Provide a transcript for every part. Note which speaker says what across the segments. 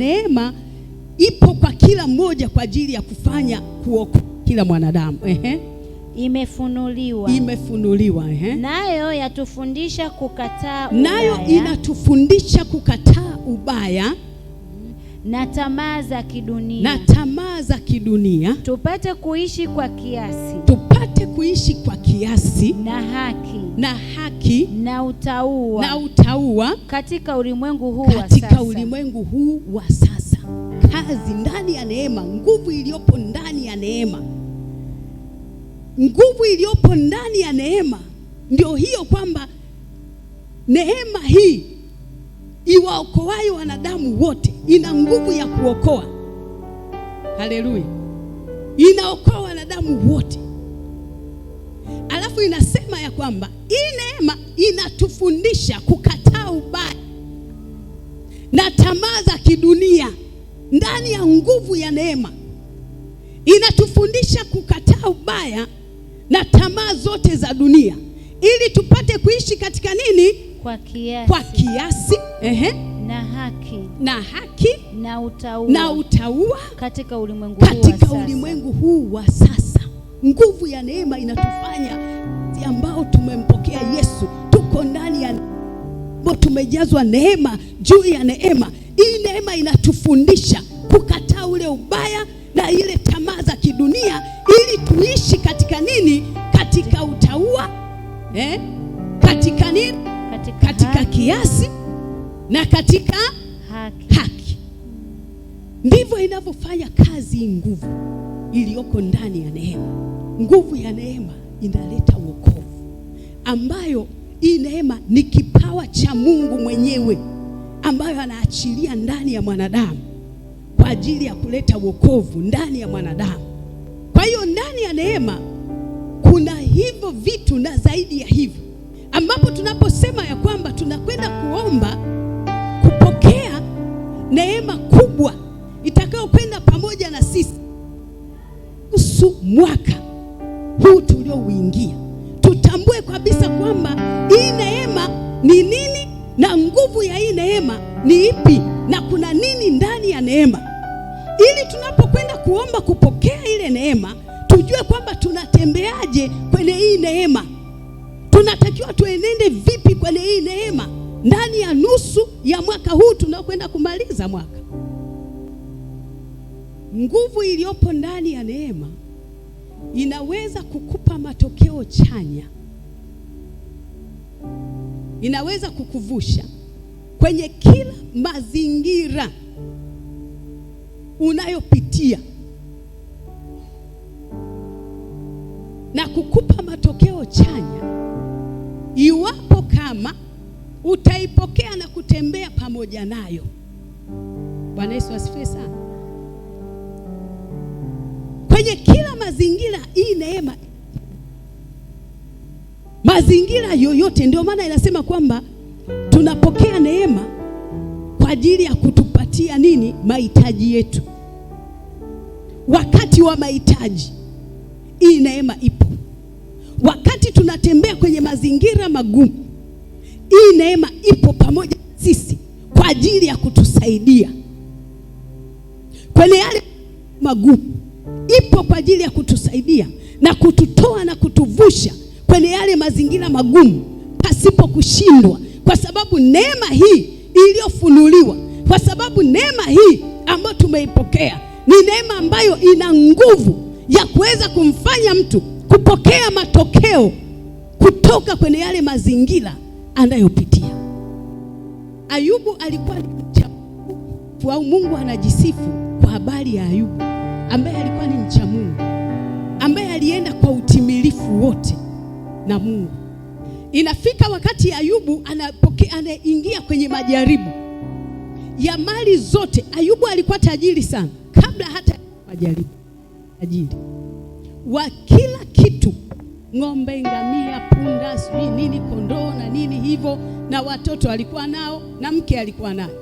Speaker 1: Neema ipo kwa kila mmoja kwa ajili ya kufanya kuokoa kila mwanadamu. Imefunuliwa.
Speaker 2: Nayo yatufundisha kukataa ubaya.
Speaker 1: Nayo inatufundisha kukataa ubaya
Speaker 2: na tamaa za kidunia.
Speaker 1: Tupate kuishi kwa kiasi. Na haki.
Speaker 2: Na utauwa
Speaker 1: katika ulimwengu huu wa sasa. Kazi ndani ya neema, nguvu iliyopo ndani ya neema. Nguvu iliyopo ndani ya neema ndio hiyo, kwamba neema hii iwaokoayo wanadamu wote. Ina nguvu ya kuokoa. Haleluya. Inaokoa wanadamu wote. Alafu inasema ya kwamba hii neema inatufundisha kukataa ubaya na tamaa za kidunia. Ndani ya nguvu ya neema inatufundisha kukataa ubaya na tamaa zote za dunia, ili tupate kuishi katika nini?
Speaker 2: Kwa
Speaker 1: kiasi.
Speaker 2: Na haki.
Speaker 1: Na utauwa katika ulimwengu huu wa sasa. Nguvu ya neema inatufanya ambao tumempokea Yesu, tuko ndani ya tumejazwa neema juu ya neema. Hii neema inatufundisha kukataa ule ubaya na ile tamaa za kidunia, ili tuishi katika nini? Katika utauwa, katika nini? Katika kiasi na katika haki. Ndivyo inavyofanya kazi nguvu iliyoko ndani ya neema. Nguvu ya neema inaleta wokovu, ambayo hii neema ni kipawa cha Mungu mwenyewe, ambayo anaachilia ndani ya mwanadamu kwa ajili ya kuleta wokovu ndani ya mwanadamu. Kwa hiyo ndani ya neema kuna hivyo vitu na zaidi ya hivyo, ambapo tunaposema ya kwamba tunakwenda kuomba kupokea neema kubwa itakayokwenda pamoja na sisi nusu mwaka huu tuliouingia, tutambue kabisa kwamba hii neema ni nini na nguvu ya hii neema ni ipi na kuna nini ndani ya neema, ili tunapokwenda kuomba kupokea ile neema tujue kwamba tunatembeaje kwenye hii neema, tunatakiwa tuenende vipi kwenye hii neema ndani ya nusu ya mwaka huu tunaokwenda kumaliza mwaka. Nguvu iliyopo ndani ya neema inaweza kukupa matokeo chanya, inaweza kukuvusha kwenye kila mazingira unayopitia na kukupa matokeo chanya iwapo kama utaipokea na kutembea pamoja nayo. Bwana Yesu asifiwe sana. Kwenye kila mazingira hii neema, mazingira yoyote. Ndio maana inasema kwamba tunapokea neema kwa ajili ya kutupatia nini? Mahitaji yetu. Wakati wa mahitaji hii neema ipo. Wakati tunatembea kwenye mazingira magumu, hii neema ipo pamoja sisi kwa ajili ya kutusaidia. Kwenye yale magumu ipo kwa ajili ya kutusaidia na kututoa na kutuvusha kwenye yale mazingira magumu pasipo kushindwa, kwa sababu neema hii iliyofunuliwa, kwa sababu neema hii ambayo tumeipokea ni neema ambayo ina nguvu ya kuweza kumfanya mtu kupokea matokeo kutoka kwenye yale mazingira anayopitia. Ayubu alikuwa ni mcha Mungu, au Mungu anajisifu kwa habari ya Ayubu ambaye alikuwa ni mcha Mungu, ambaye alienda kwa utimilifu wote na Mungu. Inafika wakati Ayubu anaingia kwenye majaribu ya mali zote. Ayubu alikuwa tajiri sana kabla hata majaribu, tajiri wa kila kitu, ng'ombe, ngamia, punda, sijui nini, kondoo na nini hivyo, na watoto alikuwa nao na mke alikuwa nayo,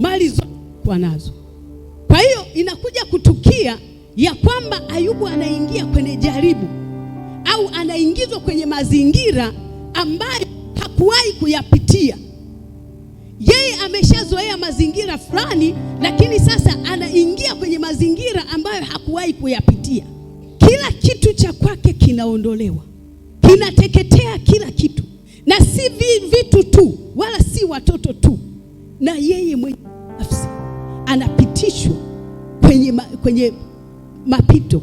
Speaker 1: mali zote alikuwa nazo. Kwa hiyo inakuja kutukia ya kwamba Ayubu anaingia kwenye jaribu au anaingizwa kwenye mazingira ambayo hakuwahi kuyapitia. Yeye ameshazoea mazingira fulani, lakini sasa anaingia kwenye mazingira ambayo hakuwahi kuyapitia. Kila kitu cha kwake kinaondolewa, kinateketea kila kitu, na si vitu tu, wala si watoto tu, na yeye mwenye nafsi anapitishwa kwenye mapito,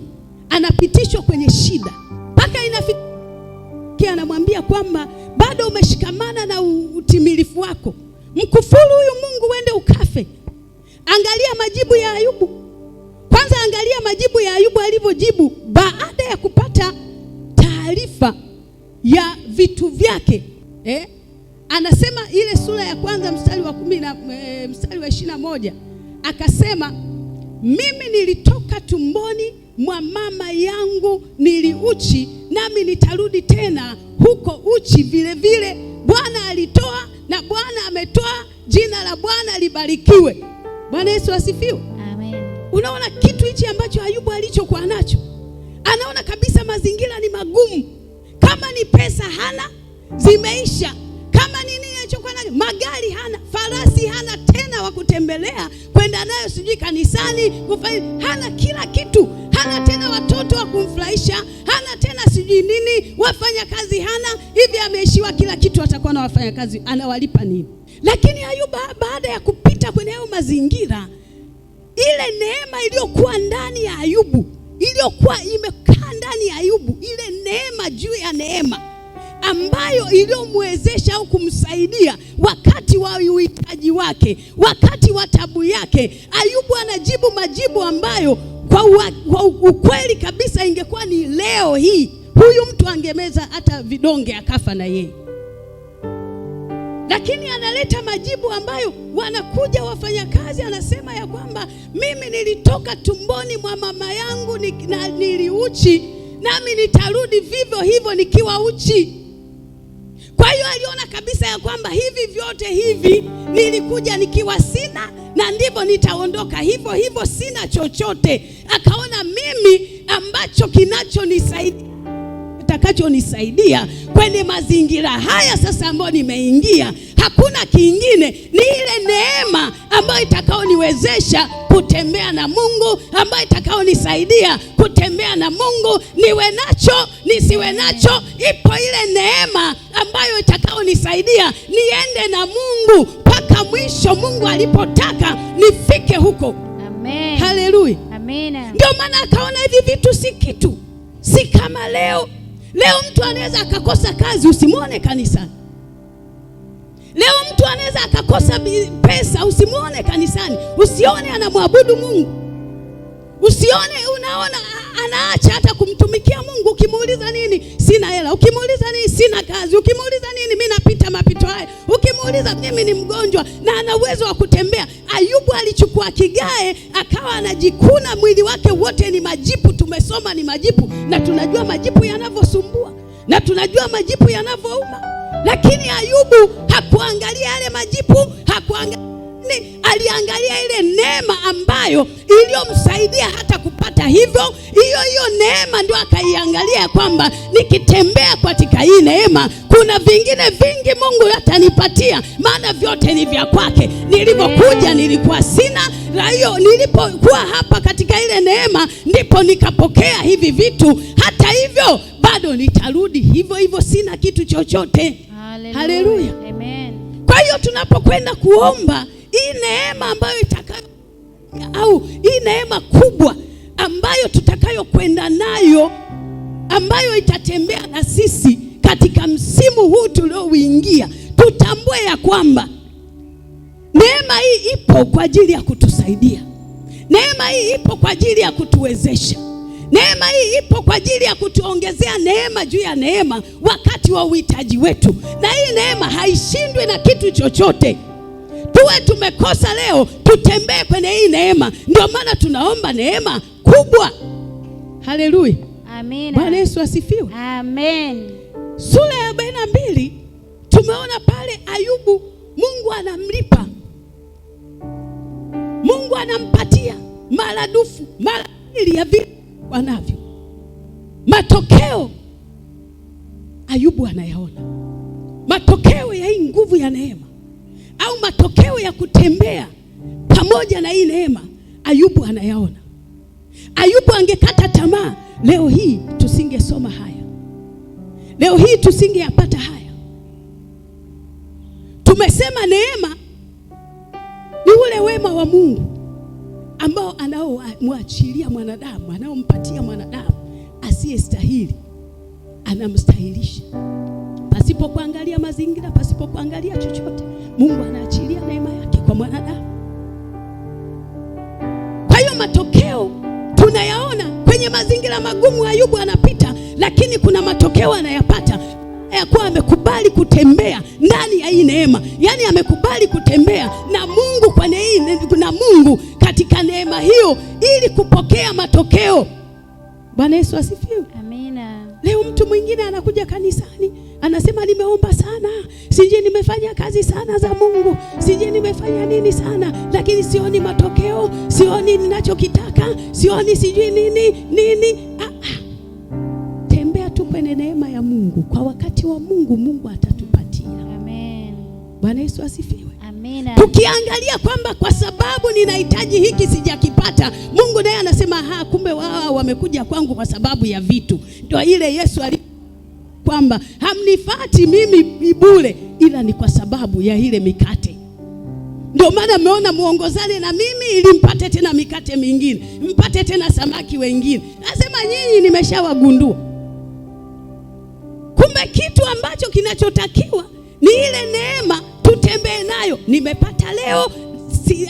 Speaker 1: anapitishwa kwenye shida, mpaka inafikia anamwambia kwamba bado umeshikamana na utimilifu wako, mkufuru huyu Mungu uende ukafe. Angalia majibu ya Ayubu. Kwanza angalia majibu ya Ayubu alivyojibu baada ya kupata taarifa ya vitu vyake. Anasema ile sura ya kwanza mstari wa 10 na mstari wa 21, akasema mimi nilitoka tumboni mwa mama yangu niliuchi, nami nitarudi tena huko uchi vile vile. Bwana alitoa na Bwana ametoa, jina la Bwana libarikiwe. Bwana Yesu asifiwe.
Speaker 2: Amen.
Speaker 1: Unaona kitu hichi ambacho Ayubu alichokuwa nacho, anaona kabisa mazingira ni magumu. Kama ni pesa hana, zimeisha. Kama ni nini alichokuwa nacho, magari hana, farasi hana tena wa kutembelea kwenda nayo sijui kanisani kufanya, hana kila kitu. Hana tena watoto wa kumfurahisha, hana tena sijui nini, wafanya kazi hana. Hivi ameishiwa kila kitu, atakuwa na wafanya kazi anawalipa nini? Lakini Ayubu baada ya kupita kwenye hayo mazingira, ile neema iliyokuwa ndani ya Ayubu, iliyokuwa imekaa ndani ya Ayubu, ile neema juu ya neema ambayo iliyomwezesha au kumsaidia wakati wa uhitaji wake, wakati wa tabu yake. Ayubu anajibu majibu ambayo kwa ukweli kabisa ingekuwa ni leo hii, huyu mtu angemeza hata vidonge akafa na yeye. Lakini analeta majibu ambayo wanakuja wafanyakazi, anasema ya kwamba mimi nilitoka tumboni mwa mama yangu na niliuchi, nami nitarudi vivyo hivyo nikiwa uchi. Kwa hiyo aliona kabisa ya kwamba hivi vyote hivi nilikuja nikiwa sina, na ndivyo nitaondoka hivyo hivyo sina chochote. Akaona mimi ambacho kitakachonisaidia kwenye mazingira haya sasa ambayo nimeingia, hakuna kingine, ni ile neema ambayo itakaoniwezesha kutembea na Mungu, ambayo itakaonisaidia kutembea na Mungu, niwe nacho nisiwe nacho. Ipo ile neema ambayo itakaonisaidia niende na Mungu mpaka mwisho, Mungu alipotaka nifike huko.
Speaker 2: Amen.
Speaker 1: Haleluya.
Speaker 2: Amen.
Speaker 1: Ndio maana akaona hivi vitu si kitu, si kama leo. Leo mtu anaweza akakosa kazi, usimuone kanisani. Leo mtu anaweza akakosa pesa, usimuone kanisani, usione anamwabudu Mungu, usione unaona anaacha hata kumtumikia Mungu. Ukimuuliza nini? Sina hela. Ukimuuliza nini? Sina kazi. Ukimuuliza nini? mimi napita mapito haya. Ukimuuliza mimi ni mgonjwa, na ana uwezo wa kutembea. Ayubu alichukua kigae akawa anajikuna, mwili wake wote ni majipu. Tumesoma ni majipu, na tunajua majipu yanavyosumbua, na tunajua majipu yanavyouma. Lakini Ayubu hakuangalia yale majipu, aliangalia ile neema ambayo iliyomsaidia hata kupata hivyo. Hiyo neema ndio akaiangalia kwamba nikitembea katika hii neema, kuna vingine vingi Mungu atanipatia, maana vyote ni vya kwake. Nilipokuja nilikuwa sina, na hiyo nilipokuwa hapa katika ile neema ndipo nikapokea hivi vitu. Hata hivyo bado nitarudi hivyo hivyo, sina kitu chochote. Haleluya.
Speaker 2: Amen.
Speaker 1: Kwa hiyo tunapokwenda kuomba hii neema ambayo au hii neema kubwa ambayo tutakayokwenda nayo, ambayo itatembea na sisi katika msimu huu tulioingia, tutambue ya kwamba neema hii ipo kwa ajili ya kutusaidia. Neema hii ipo kwa ajili ya kutuwezesha. Neema hii ipo kwa ajili ya kutuongezea neema juu ya neema wakati wa uhitaji wetu. Na hii neema haishindwi na kitu chochote. Tuwe tumekosa leo, tutembee kwenye hii neema. Ndio maana tunaomba neema kubwa. Haleluya.
Speaker 2: Amen.
Speaker 1: Bwana Yesu asifiwe.
Speaker 2: Amen.
Speaker 1: Sura ya 42 tumeona pale Ayubu, Mungu anamlipa. Mungu anampatia maradufu, mara mbili ya vile wanavyo. Matokeo Ayubu anayaona. Matokeo ya hii nguvu ya neema au matokeo ya kutembea pamoja na hii neema, Ayubu anayaona. Ayubu angekata tamaa, leo hii tusingesoma haya, leo hii tusingeyapata haya. Tumesema neema ni ule wema wa Mungu ambao anaomwachilia mwanadamu, anaompatia mwanadamu asiyestahili, anamstahilisha pasipo kuangalia mazingira, pasipo kuangalia chochote. Mungu anaachilia neema yake kwa mwanadamu. Kwa hiyo matokeo tunayaona kwenye mazingira magumu Ayubu anapita, lakini kuna matokeo anayapata ya kuwa amekubali kutembea ndani ya hii neema. Yaani amekubali kutembea na Mungu na Mungu katika neema hiyo ili kupokea matokeo. Bwana Yesu asifiwe.
Speaker 2: Amina.
Speaker 1: Leo mtu mwingine anakuja kanisani, anasema nimeomba sana, sije nimefanya kazi sana za Mungu, sije nimefanya nini sana, lakini sioni matokeo, sioni ninachokitaka, sioni sijui nini. Tembea tu kwenye neema ya Mungu. Kwa wakati wa Mungu, Mungu atatupatia.
Speaker 2: Amen.
Speaker 1: Bwana Yesu asifiwe.
Speaker 2: Amina.
Speaker 1: Tukiangalia kwamba kwa sababu ninahitaji hiki sijakipata, Mungu naye anasema kumbe wao wamekuja kwangu kwa sababu ya vitu. Ndio ile Yesu kwamba hamnifati mimi bure, ila ni kwa sababu ya ile mikate. Ndio maana mmeona muongozane na mimi ili mpate tena mikate mingine, mpate tena samaki wengine. Nasema nyinyi nimeshawagundua. Kumbe kitu ambacho kinachotakiwa ni ile neema tutembee nayo. Nimepata leo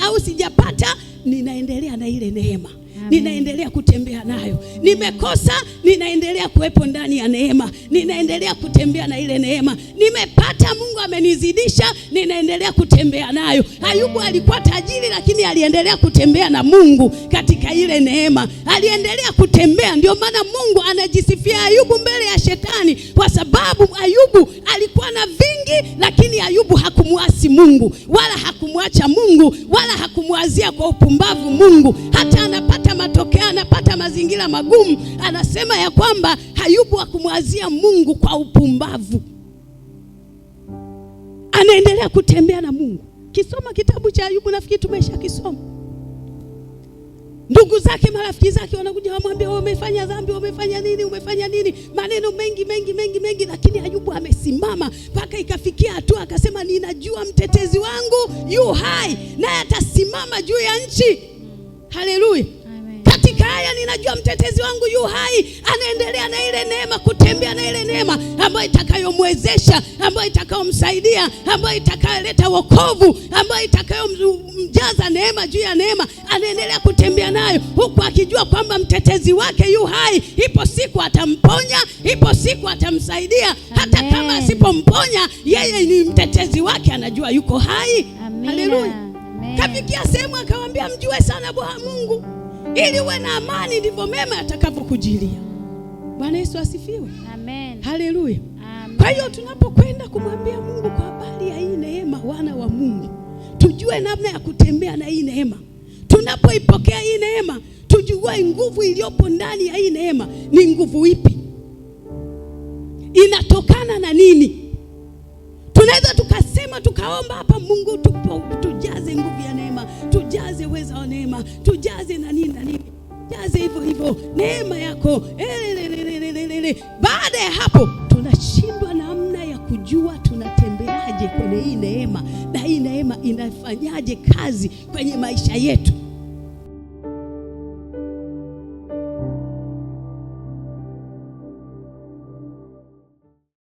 Speaker 1: au sijapata, ninaendelea na ile neema. Ninaendelea kutembea nayo. Nimekosa, ninaendelea kuwepo ndani ya neema. Ninaendelea kutembea na ile neema. Nimepata, Mungu amenizidisha, ninaendelea kutembea nayo. Ayubu alikuwa tajiri, lakini aliendelea kutembea na Mungu katika ile neema. Aliendelea kutembea. Ndio maana Mungu anajisifia Ayubu mbele ya shetani, kwa sababu Ayubu alikuwa na vingi, lakini Ayubu hakumuasi Mungu, wala hakumwacha Mungu, wala hakumwazia kwa upumbavu Mungu. Hata anapata matokeo, anapata mazingira magumu, anasema ya kwamba Ayubu hakumwazia Mungu kwa upumbavu. Anaendelea kutembea na Mungu. Kisoma kitabu cha Ayubu, nafikiri tumeshakisoma. Ndugu zake, marafiki zake wanakuja wamwambia, umefanya dhambi, umefanya nini, maneno mengi, lakini Ayubu amesimama mpaka ikafikia hatua akasema, ninajua mtetezi wangu yu hai, naye atasimama juu ya nchi. Haleluya. Katika haya ninajua mtetezi wangu yu hai. Anaendelea na ile neema, kutembea na ile neema ambayo itakayomwezesha, ambayo itakayomsaidia, ambayo itakayoleta wokovu, ambayo itakayomjaza neema juu ya neema. Anaendelea kutembea nayo huku akijua kwamba mtetezi wake yu hai. Ipo siku atamponya, ipo siku atamsaidia. Hata kama asipomponya, yeye ni mtetezi wake, anajua yuko hai. Haleluya. Kafikia sehemu akamwambia, mjue sana Bwana Mungu ili uwe na amani, ndivyo mema atakavyokujilia. Bwana Yesu asifiwe.
Speaker 2: Amen.
Speaker 1: Haleluya. Kwa hiyo tunapokwenda kumwambia Mungu kwa habari ya hii neema, wana wa Mungu, tujue namna ya kutembea na hii neema. Tunapoipokea hii neema, tujue nguvu iliyopo ndani ya hii neema ni nguvu ipi, inatokana na nini. Tunaweza tukasema, tukaomba hapa, Mungu tujaze nguvu ya neema, tujaze uwezo wa neema, tujaze na nini, jaze hivyo neema yako. Baada ya hapo tunashindwa namna ya kujua tunatembeaje kwenye hii neema, na hii neema inafanyaje kazi kwenye maisha yetu.